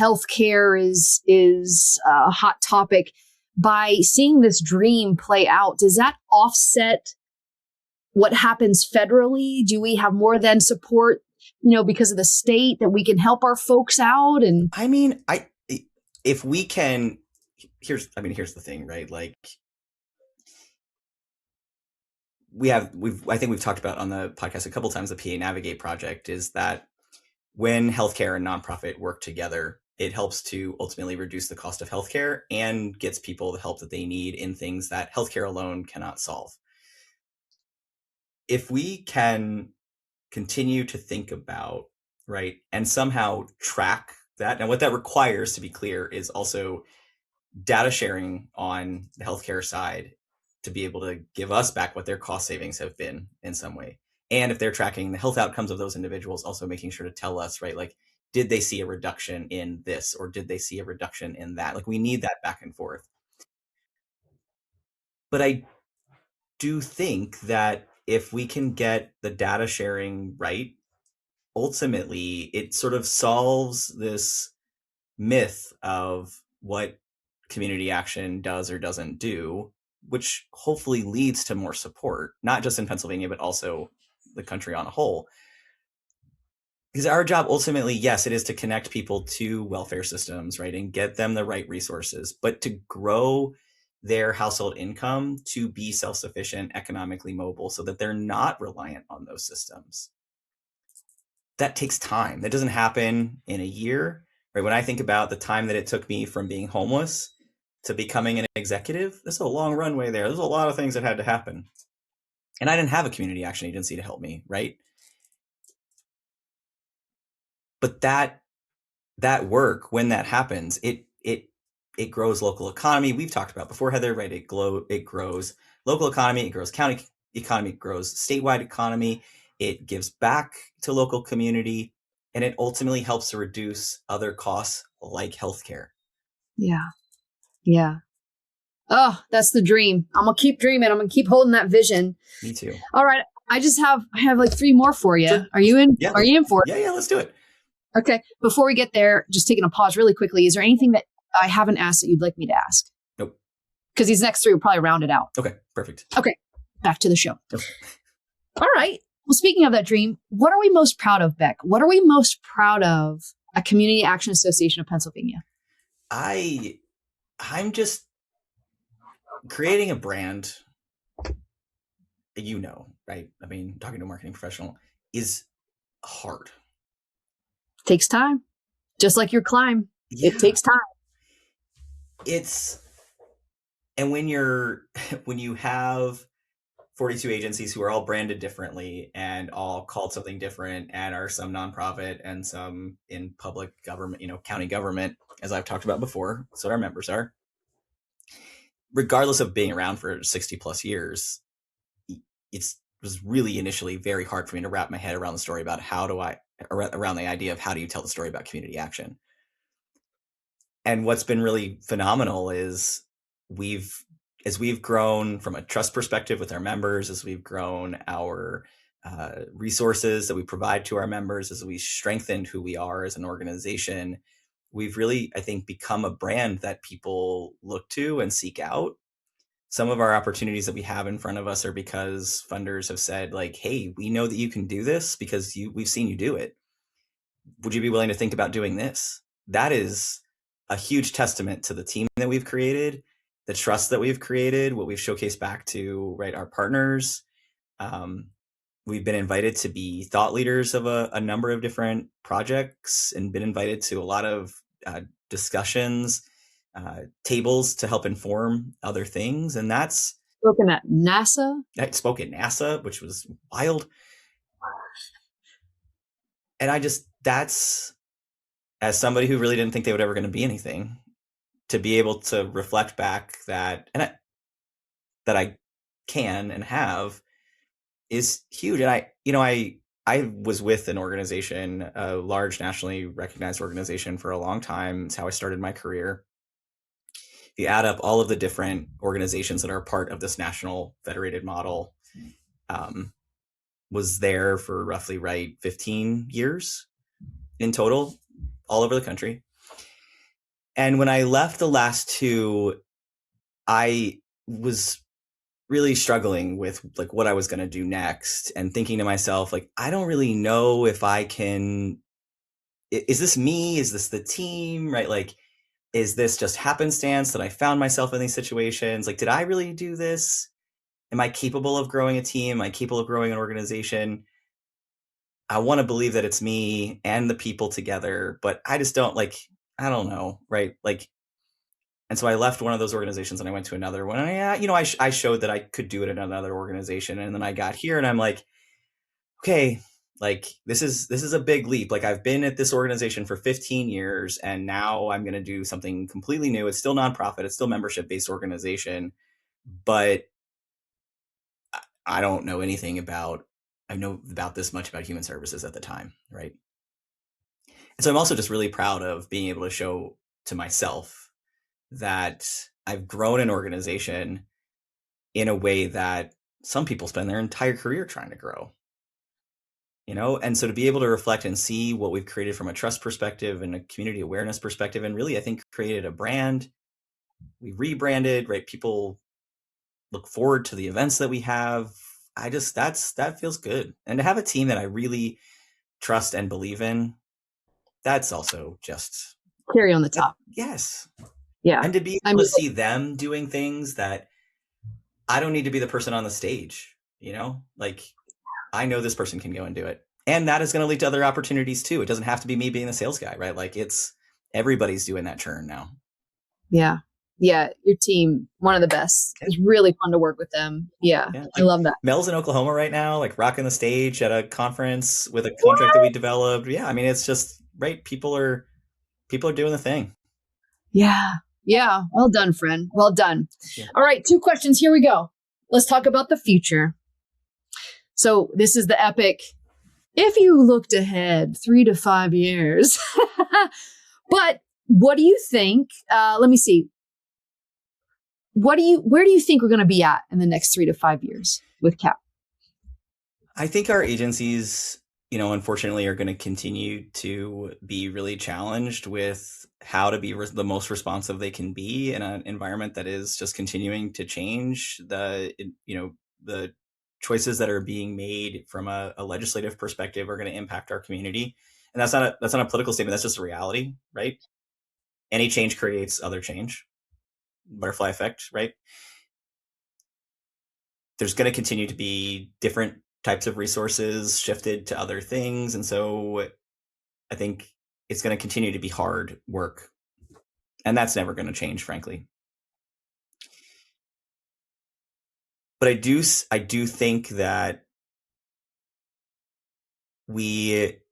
healthcare is a hot topic. By seeing this dream play out, does that offset what happens federally? Do we have more than support, because of the state, that we can help our folks out? And I mean, if we can, here's the thing, right? I think we've talked about on the podcast a couple times, the PA Navigate project is that when healthcare and nonprofit work together, it helps to ultimately reduce the cost of healthcare and gets people the help that they need in things that healthcare alone cannot solve. If we can continue to think about, right, and somehow track that, and what that requires, to be clear, is also data sharing on the healthcare side to be able to give us back what their cost savings have been in some way. And if they're tracking the health outcomes of those individuals, also making sure to tell us, right, did they see a reduction in this, or did they see a reduction in that? We need that back and forth. But I do think that if we can get the data sharing right, ultimately it sort of solves this myth of what community action does or doesn't do, which hopefully leads to more support, not just in Pennsylvania, but also the country on a whole. Because our job ultimately, yes, it is to connect people to welfare systems, right, and get them the right resources, but to grow their household income to be self-sufficient, economically mobile, so that they're not reliant on those systems. That takes time. That doesn't happen in a year. Right? When I think about the time that it took me from being homeless to becoming an executive, there's a long runway there. There's a lot of things that had to happen. And I didn't have a community action agency to help me, right? But that work, when that happens, it grows local economy. We've talked about before, Heather, right? It grows local economy, it grows county economy, it grows statewide economy, it gives back to local community, and it ultimately helps to reduce other costs like healthcare. Yeah. Yeah. Oh, that's the dream. I'm going to keep dreaming. I'm going to keep holding that vision. Me too. All right. I have like 3 more for you. Sure. Are you in? Yeah, are you in for it? Yeah, let's do it. Okay. Before we get there, just taking a pause really quickly. Is there anything that I haven't asked that you'd like me to ask? Nope. Because these next 3 will probably round it out. Okay, perfect. Okay. Back to the show. Okay. All right. Well, speaking of that dream, what are we most proud of, Beck? What are we most proud of at Community Action Association of Pennsylvania? I'm just creating a brand, right? I mean, talking to a marketing professional is hard. Takes time. Just like your climb. Yeah. It takes time. And when you have 42 agencies who are all branded differently and all called something different and are some nonprofit and some in public government, county government, as I've talked about before, so our members are, regardless of being around for 60 plus years, it was really initially very hard for me to wrap my head around the story about around the idea of how do you tell the story about community action. And what's been really phenomenal is as we've grown from a trust perspective with our members, as we've grown our resources that we provide to our members, as we strengthened who we are as an organization, we've really, I think, become a brand that people look to and seek out. Some of our opportunities that we have in front of us are because funders have said, like, hey, we know that you can do this because we've seen you do it. Would you be willing to think about doing this? That is a huge testament to the team that we've created, the trust that we've created, what we've showcased back to, right, our partners. We've been invited to be thought leaders of a number of different projects and been invited to a lot of discussions, tables to help inform other things. And that's spoken at NASA. I spoke at NASA, which was wild. And that's, as somebody who really didn't think they were ever going to be anything, to be able to reflect back that I can and have is huge. And I was with an organization, a large nationally recognized organization, for a long time. It's how I started my career. If you add up all of the different organizations that are part of this national federated model, was there for roughly 15 years in total, all over the country. And when I left the last 2, I was really struggling with like what I was going to do next, and thinking to myself, like, I don't really know if I can, is this me? Is this the team? Right? Like, is this just happenstance that I found myself in these situations? Like, did I really do this? Am I capable of growing a team? Am I capable of growing an organization? I want to believe that it's me and the people together, but I just don't I don't know. Right. Like, and so I left one of those organizations and I went to another one. And I showed that I could do it in another organization. And then I got here and I'm like, okay, like this is a big leap. Like, I've been at this organization for 15 years and now I'm going to do something completely new. It's still nonprofit. It's still membership-based organization, but I don't know anything about, I know about this much about human services at the time. Right. And so I'm also just really proud of being able to show to myself that I've grown an organization in a way that some people spend their entire career trying to grow. And so to be able to reflect and see what we've created from a trust perspective and a community awareness perspective, and really, I think, created a brand. We rebranded, right? People look forward to the events that we have. That feels good. And to have a team that I really trust and believe in, that's also just cherry on the top. Yes. Yeah. and to be I able mean, to see them doing things that I don't need to be the person on the stage, like I know this person can go and do it. And that is going to lead to other opportunities too. It doesn't have to be me being the sales guy, right? Like everybody's doing that churn now. yeah. Yeah. Your team, one of the best. Yeah. It's really fun to work with them. Yeah. Yeah. I Like love that. Mel's in Oklahoma right now, like rocking the stage at a conference with a contract that we developed. Yeah. I mean, it's just right. People are doing the thing. Yeah. Yeah. Well done, friend. Well done. Thank you. All right. 2 questions. Here we go. Let's talk about the future. So this is the epic. If you looked ahead 3 to 5 years, but what do you think? Let me see. Where do you think we're going to be at in the next 3 to 5 years with CAAP? I think our agencies, unfortunately are going to continue to be really challenged with how to be the most responsive they can be in an environment that is just continuing to change. The choices that are being made from a legislative perspective are going to impact our community. And that's not a political statement. That's just a reality, right? Any change creates other change. Butterfly effect, right? There's going to continue to be different types of resources shifted to other things. And so I think it's going to continue to be hard work. And that's never going to change, frankly. But I do think that it's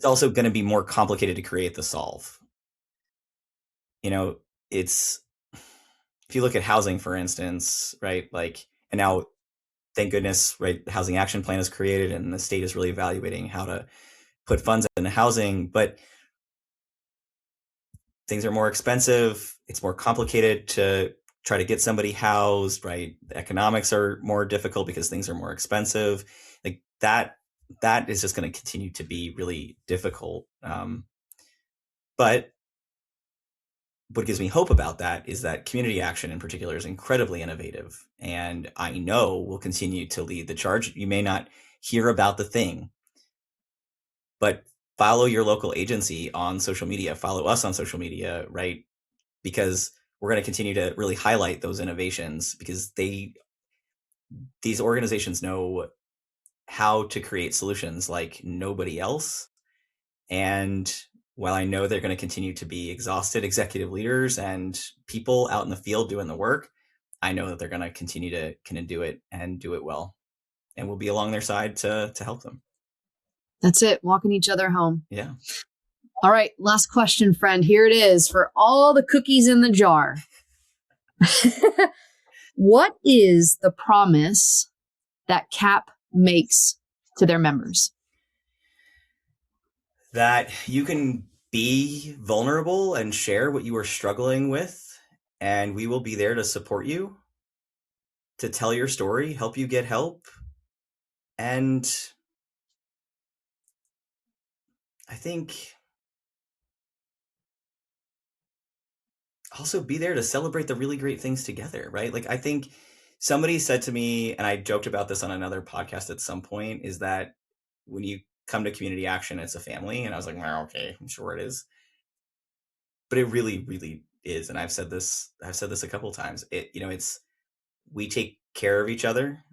also going to be more complicated to create the solve. It's, if you look at housing, for instance, right? Like, and now, thank goodness, right, the Housing Action Plan is created and the state is really evaluating how to put funds into housing, but things are more expensive. It's more complicated to try to get somebody housed, right? The economics are more difficult because things are more expensive. Like that is just going to continue to be really difficult. But what gives me hope about that is that community action in particular is incredibly innovative, and I know will continue to lead the charge. You may not hear about the thing, but follow your local agency on social media, follow us on social media, right? Because we're going to continue to really highlight those innovations, because these organizations know how to create solutions like nobody else. And while I know they're going to continue to be exhausted executive leaders and people out in the field doing the work, I know that they're going to continue to do it and do it well. And we'll be along their side to help them. That's it. Walking each other home. Yeah. All right. Last question, friend. Here it is for all the cookies in the jar. What is the promise that CAAP makes to their members? That you can be vulnerable and share what you are struggling with, and we will be there to support you, to tell your story, help you get help. And I think also be there to celebrate the really great things together, right? Like I think somebody said to me, and I joked about this on another podcast at some point, is that when you come to community action, it's a family. And I was like, well, okay, I'm sure it is. But it really, really is. And I've said this a couple of times. We take care of each other.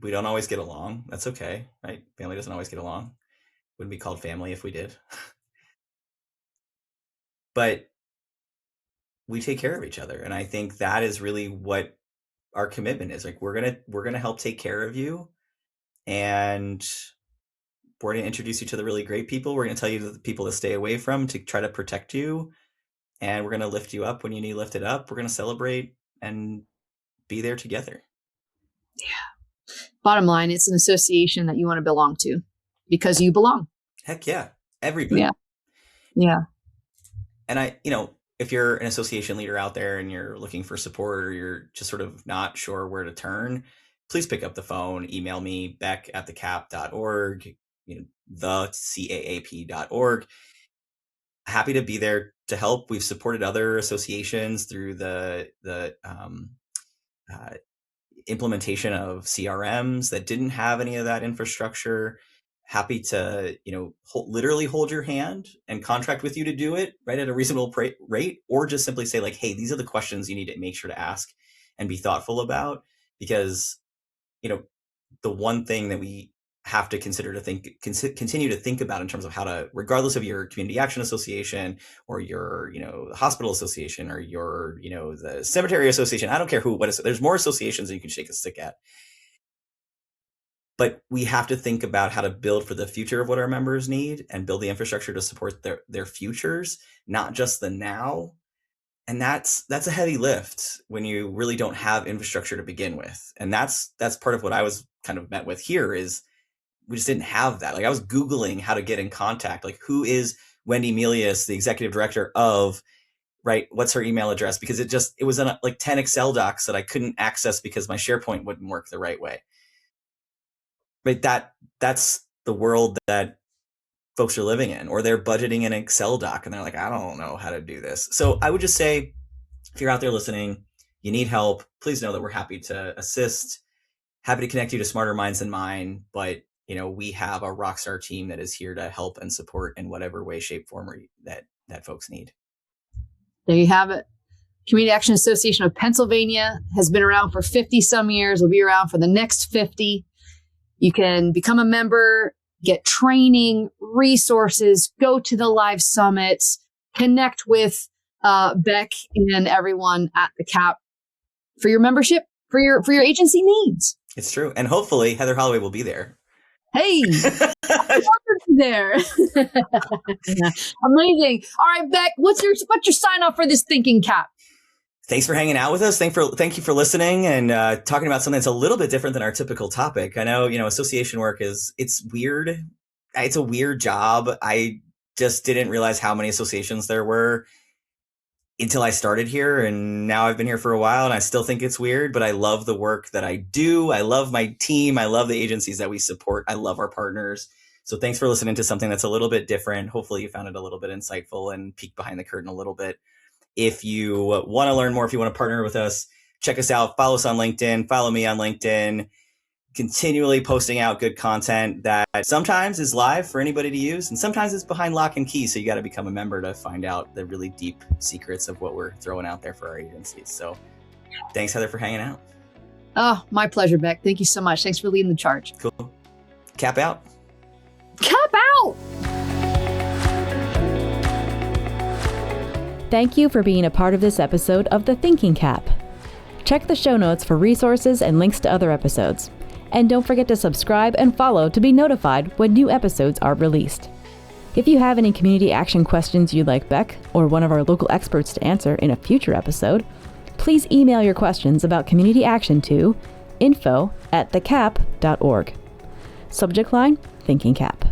We don't always get along. That's okay, right? Family doesn't always get along. Wouldn't be called family if we did. But we take care of each other. And I think that is really what our commitment is. Like we're going to help take care of you, and we're going to introduce you to the really great people. We're going to tell you the people to stay away from, to try to protect you. And we're going to lift you up when you need lifted up. We're going to celebrate and be there together. Yeah. Bottom line, it's an association that you want to belong to because you belong. Heck yeah. Everybody. Yeah. Yeah. And if you're an association leader out there and you're looking for support, or you're just sort of not sure where to turn, please pick up the phone, email me, beck@thecaap.org, the CAAP.org. Happy to be there to help. We've supported other associations through the implementation of CRMs that didn't have any of that infrastructure. happy to, literally hold your hand and contract with you to do it right at a reasonable rate, or just simply say like, hey, these are the questions you need to make sure to ask and be thoughtful about, because, the one thing that we have to consider to continue to think about in terms of how to, regardless of your community action association or your, hospital association or your, the cemetery association, I don't care there's more associations that you can shake a stick at. But we have to think about how to build for the future of what our members need and build the infrastructure to support their futures, not just the now. And that's a heavy lift when you really don't have infrastructure to begin with. And that's part of what I was kind of met with here is we just didn't have that. Like I was Googling how to get in contact, like who is Wendy Melius, the executive director of, right? What's her email address? Because it was in like 10 Excel docs that I couldn't access because my SharePoint wouldn't work the right way. Right. That's the world that folks are living in, or they're budgeting an Excel doc and they're like, I don't know how to do this. So I would just say, if you're out there listening, you need help, please know that we're happy to assist, happy to connect you to smarter minds than mine. But, we have a rockstar team that is here to help and support in whatever way, shape, form that folks need. There you have it. Community Action Association of Pennsylvania has been around for 50 some years, will be around for the next 50. You can become a member, get training, resources, go to the live summits, connect with Beck and everyone at the CAAP for your membership, for your agency needs. It's true. And hopefully Heather Holloway will be there. Hey, there. Amazing. All right, Beck, what's your sign off for this Thinking CAAP? Thanks for hanging out with us. Thank you for listening and talking about something that's a little bit different than our typical topic. I know, association work it's weird. It's a weird job. I just didn't realize how many associations there were until I started here. And now I've been here for a while and I still think it's weird, but I love the work that I do. I love my team. I love the agencies that we support. I love our partners. So thanks for listening to something that's a little bit different. Hopefully you found it a little bit insightful and peek behind the curtain a little bit. If you want to learn more, if you want to partner with us, check us out. Follow us on LinkedIn. Follow me on LinkedIn. Continually posting out good content that sometimes is live for anybody to use, and sometimes it's behind lock and key. So you got to become a member to find out the really deep secrets of what we're throwing out there for our agencies. So thanks, Heather, for hanging out. Oh, my pleasure, Beck. Thank you so much. Thanks for leading the charge. Cool. CAAP out. CAAP out. Thank you for being a part of this episode of The Thinking CAAP. Check the show notes for resources and links to other episodes. And don't forget to subscribe and follow to be notified when new episodes are released. If you have any community action questions you'd like Beck or one of our local experts to answer in a future episode, please email your questions about community action to info@thecaap.org. Subject line, Thinking CAAP.